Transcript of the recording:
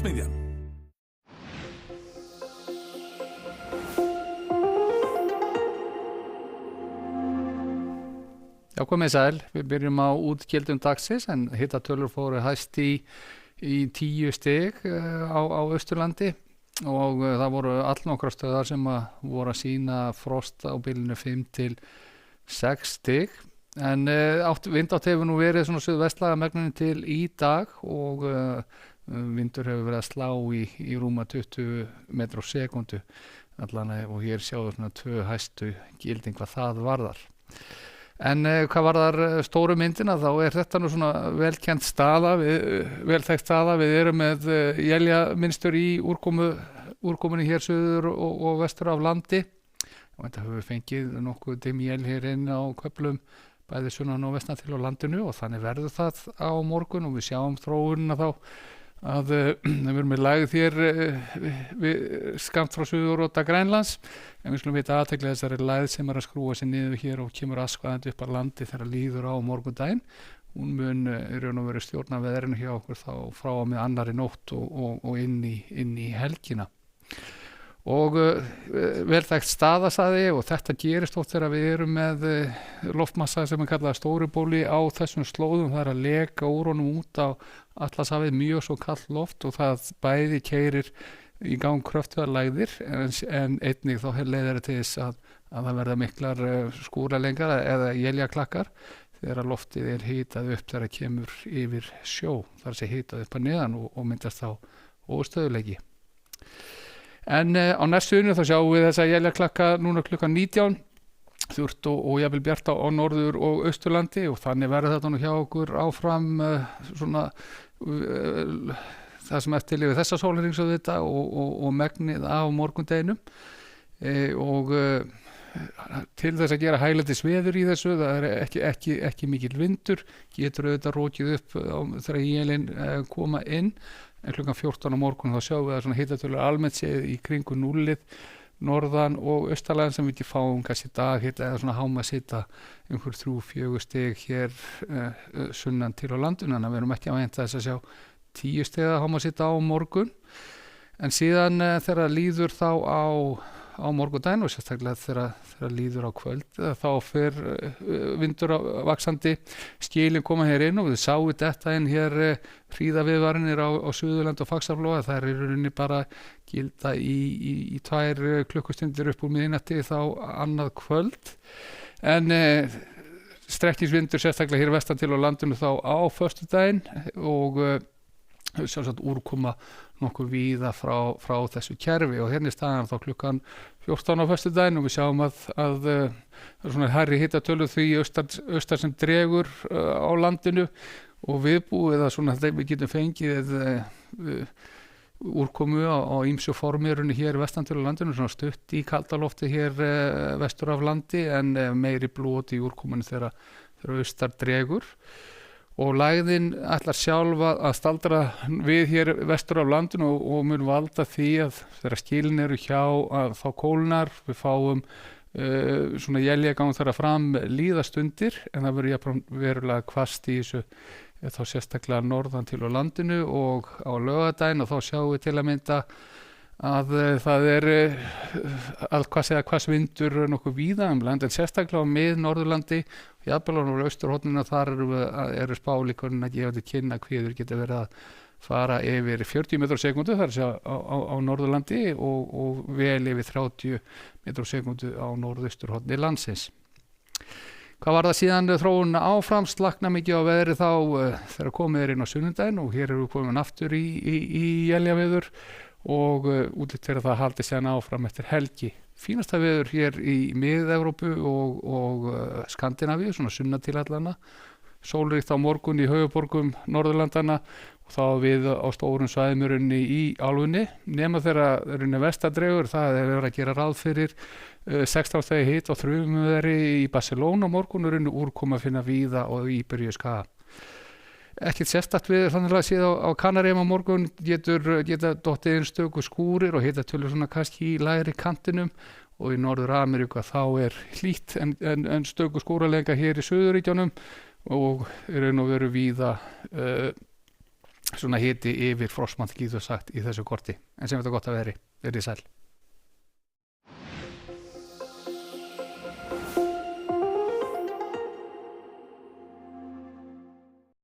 Smiðjan. Já, komið sæl. Við byrjum á útgjöldum dagsins en hitatölur fóru hæst í 10 stig á Austurlandi og það voru allnokkrar stöðar sem voru að sýna frost á bilinu 5 til 6 stig en vindátt hefur nú verið svona suðvestlaga megninni til í dag og vindur hefur verið að slá í rúma 20 metrar á sekundu allan og hér sjáum svona 2 hæstu gilding hvað það varðar. En hvað varðar stóru myndina þá þetta nú svona velkend staða, velþekkt staða. Við erum með éljamynstur í úrkomunni hér suður og vestur af landi. Og þetta höfum við fengið nokkuð dimm-él hér inn á köflum bæði sunnan og vestan til á landinu og þannig verður það á morgun og við sjáum þróunina þá að við erum með lægð hér skammt frá suðuróta Grænlands en við skulum vita athygli þessari lægð sem að skrúa sig niður hér og kemur askvaðandi upp að landi þegar líður á morgundaginn. Hún mun raun og veru stjórna veðrinu hjá okkur þá frá og með annarri nótt og inn í helgina. Og velþekkt staða sagði og þetta gerist oft þegar við erum með loftmassa sem kallað stórubóli á þessum slóðum. Það að leka úr honum út á Atlantshafið mjög svo kallt loft og það bæði keyrir í gang kröftugar lægðir en einnig þá leiðir til þess að það verða miklar skúralengar eða éljaklakkar þegar loftið hitað upp þegar það kemur yfir sjó. Það sé hitað upp að neðan og myndast þá óstöðuleiki. En á næstunni þá sjáum við þessa éljaklakka núna klukkan 19 þurrt og jafnvel bjart á norður og austurlandi og þannig verður þetta nú hjá okkur áfram svona það sem eftir lifir þessa sólarhrings og þetta og megnið á morgundeginum og til þess að gera hæglætis veður í þessu það ekki mikil vindur getur auðvitað rokið upp þegar élin koma inn en klukkan 14 á morgun þá sjáum við að svona hitatölur almennt séð í kringu núllið norðan og austalega sem við ekki fáum kannski dag hita eða svona hámarkshita einhver 3-4 stig hér sunnan til á landinu en við erum ekki að vænta þess að sjá 10 stiga hámarkshita á morgun en síðan þegar líður þá á morgundaginn og sérstaklega þegar líður á kvöld þá fer vindur vaxandi skilin koma hér inn og við sáum þetta inn hér hríðaviðvarinir á Suðurland og Faxaflóa það er í rauninni bara gilda í 2 klukkustundir upp úr miðnætti þá annað kvöld en strekkingsvindur sérstaklega hér vestan til á landinu þá á föstudaginn og sjálfsagt úrkoma nokkuð víða frá þessu kerfi og hérna staðan þá klukkan 14 á föstudaginn og við sjáum að það er svona hærri hitatölu því austar sem dregur á landinu og viðbúið að svona við getum fengið úrkomu á ýmsu formjörunni hér vestan til á landinu svona stutt í kaldalofti hér vestur af landi en meiri blót í úrkomunni þegar austar dregur og lægðin ætlar sjálf að staldra við hér vestur af landinu og mun valda því að þegar skilin eru hjá að þá kólnar við fáum svona éljagang þar að fram líðastundir en það verður verulega hvasst í þessu þá sérstaklega norðan til á landinu og á laugardaginn og þá sjáum við til að mynda að það hvassvindur nokkuð víða land en sérstaklega á mið-Norðurlandi jafnvel á austurhorninu þar eru spálíkurinn að gefa til kynna hviður geta verið að fara yfir 40 metrar á sekundu þar á Norðurlandi og vel yfir 30 metrar á sekundu á norðausturhorni landsins. Hvað var það síðan þróun áfram slakna mikið á veðri þá þegar komið inn á sunnudaginn og hér eru komin aftur í éljaveður og útlit fyrir að það haldi síðan áfram eftir helgi. Fínasta veður hér í Mið-Evrópu og Skandinavíu, svona sunnantilhallana. Sólríkt á morgun í höfuðborgum Norðurlandana og þá við á stórum svæðum í álfunni. Nema þegar vestadregur, það er verið að gera ráð fyrir 16 stigi hita og þrumuveðri í Barcelona á morgun úrkoma að finna víða og í Íberíuskaga. Ekkert sérstakt við þannig að séð á Kanaríum á morgun geta dottið inn stöku skúrir og hitatölur svona kannski í lægri kantinum og í Norður-Ameríku þá er hlýtt en stöku skúralega hér í Suðurríkjunum og raun og veru víða svona hiti yfir frostmark getur sagt í þessu korti, en sem þetta gott að veri, verið sæl.